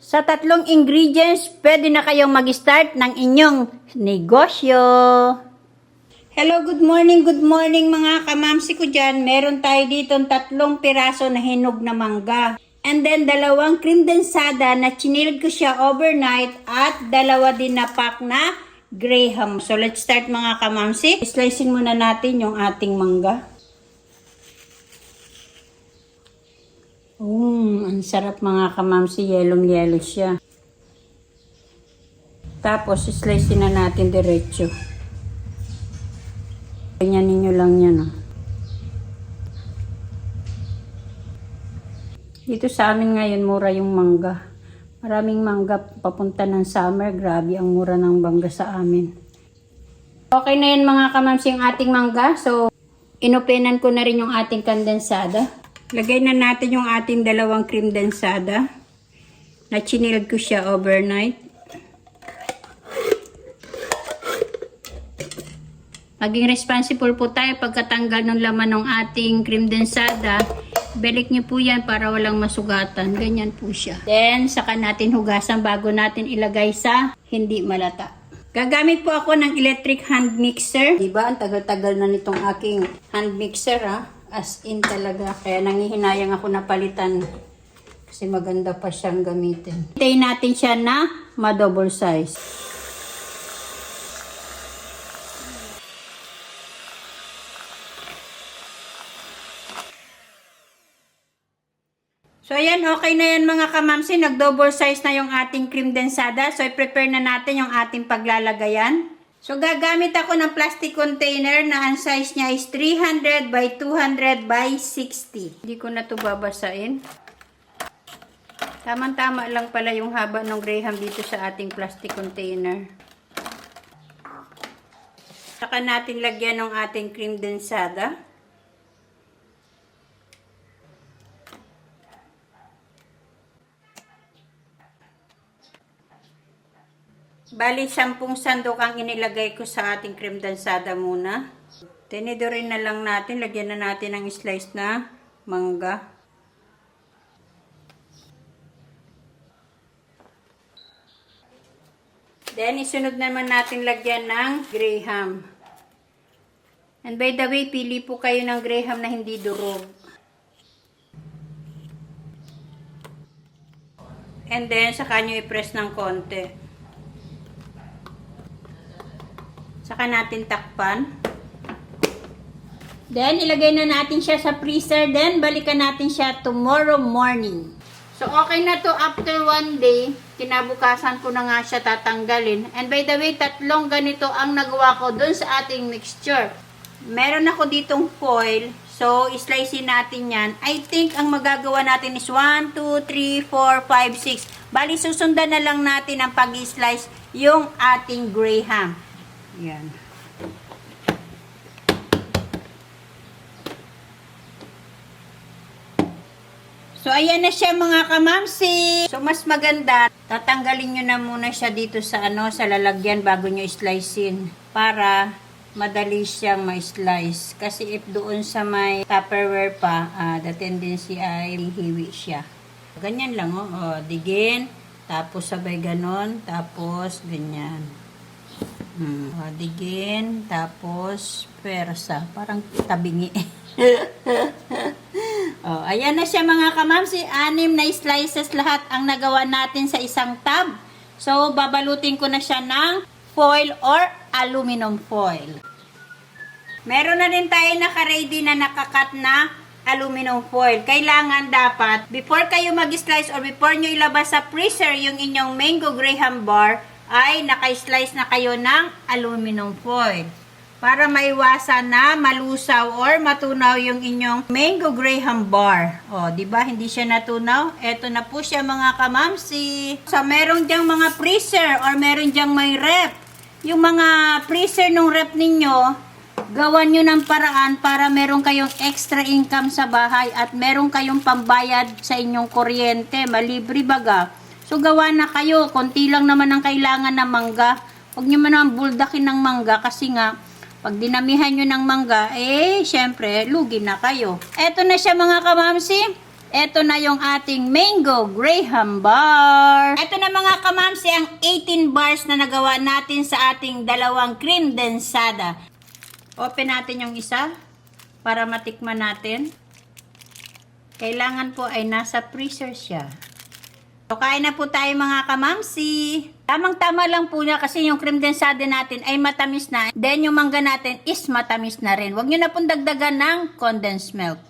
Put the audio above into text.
Sa tatlong ingredients, pwede na kayong mag-start ng inyong negosyo. Hello, good morning mga kamamsi ko dyan. Meron tayo dito 3 piraso na hinog na mangga. And then 2 cream densada na chinilid ko siya overnight at 2 din na pack na graham. So let's start mga kamamsi. Slicein muna natin yung ating mangga. Ang sarap mga kamamsi, yellow siya. Tapos, slice na natin diretso. Ganyan ninyo lang yan, oh. Dito sa amin ngayon, mura yung mangga. Maraming mangga papunta ng summer. Grabe ang mura ng mangga sa amin. Okay na yan mga kamamsi yung ating mangga. So, inopenan ko na rin yung ating kondensada. Lagay na natin yung ating 2 cream densada na chinilid ko siya overnight. Maging responsible po tayo pagkatanggal ng laman ng ating cream densada. Balik nyo po yan para walang masugatan. Ganyan po siya. Then, saka natin hugasan bago natin ilagay sa hindi malata. Gagamit po ako ng electric hand mixer. Diba? Ang tagal-tagal na nitong aking hand mixer, ha? As in talaga. Kaya nangihinayang ako na palitan. Kasi maganda pa siyang gamitin. Hintayin natin siya na ma-double size. So ayan, okay na yan mga kamamsi. Nag-double size na yung ating cream densada. So i-prepare na natin yung ating paglalagayan. So, gagamit ako ng plastic container na ang size niya is 300 by 200 by 60. Hindi ko na ito babasain. Tama-tama lang pala yung haba ng graham dito sa ating plastic container. Saka natin lagyan ng ating cream densada. Bali, 10 sandok ang inilagay ko sa ating cream densada muna. Tinidorin na lang natin. Lagyan na natin ng slice na mangga. Then, isunod naman natin lagyan ng graham. And by the way, pili po kayo ng graham na hindi durog. And then, saka nyo i-press ng konti. Saka natin takpan. Then, ilagay na natin siya sa freezer. Then, balikan natin siya tomorrow morning. So, okay na to after 1 day. Kinabukasan ko na nga siya tatanggalin. And by the way, 3 ganito ang nagawa ko dun sa ating mixture. Meron ako ditong foil. So, slicein natin yan. I think ang magagawa natin is 1, 2, 3, 4, 5, 6. Bali, susundan na lang natin ang pag-slice yung ating graham. Yan. So, ayan na siya mga kamamsi. So, mas maganda, tatanggalin nyo na muna siya dito sa sa lalagyan bago nyo slicein para madali siyang ma-slice. Kasi if doon sa may Tupperware pa, the tendency ay hiwi siya. Ganyan lang, oh. Digin, tapos sabay ganon, tapos ganyan. Digin, tapos persa, parang tabingi. Ayan na siya mga kamamsi, 6 na slices lahat ang nagawa natin sa isang tub. So, babalutin ko na siya ng foil or aluminum foil. Meron na rin tayo naka-ready na nakakat na aluminum foil. Kailangan dapat, before kayo mag-slice or before nyo ilabas sa freezer yung inyong mango graham bar, ay naka-slice na kayo ng aluminum foil para maiwasan na malusaw or matunaw yung inyong mango graham bar. Di ba hindi siya natunaw? Eto na po siya mga kamamsi. So meron diyang mga freezer or meron diyang may rep. Yung mga freezer ng rep ninyo, gawan nyo ng paraan para meron kayong extra income sa bahay at meron kayong pambayad sa inyong kuryente, malibre baga. So, gawa na kayo. Konti lang naman ang kailangan ng mangga. Huwag nyo man naman buldakin ng mangga kasi nga, pag dinamihan nyo ng mangga, syempre, lugi na kayo. Eto na siya mga kamamsi. Ito na yung ating mango graham bar. Ito na mga kamamsi ang 18 bars na nagawa natin sa ating dalawang cream densada. Open natin yung isa para matikman natin. Kailangan po ay nasa freezer siya. So, kain na po tayo mga kamamsi. Tamang-tama lang po niya kasi yung cream densada natin ay matamis na. Then yung mangga natin is matamis na rin. Huwag nyo na pong dagdagan ng condensed milk.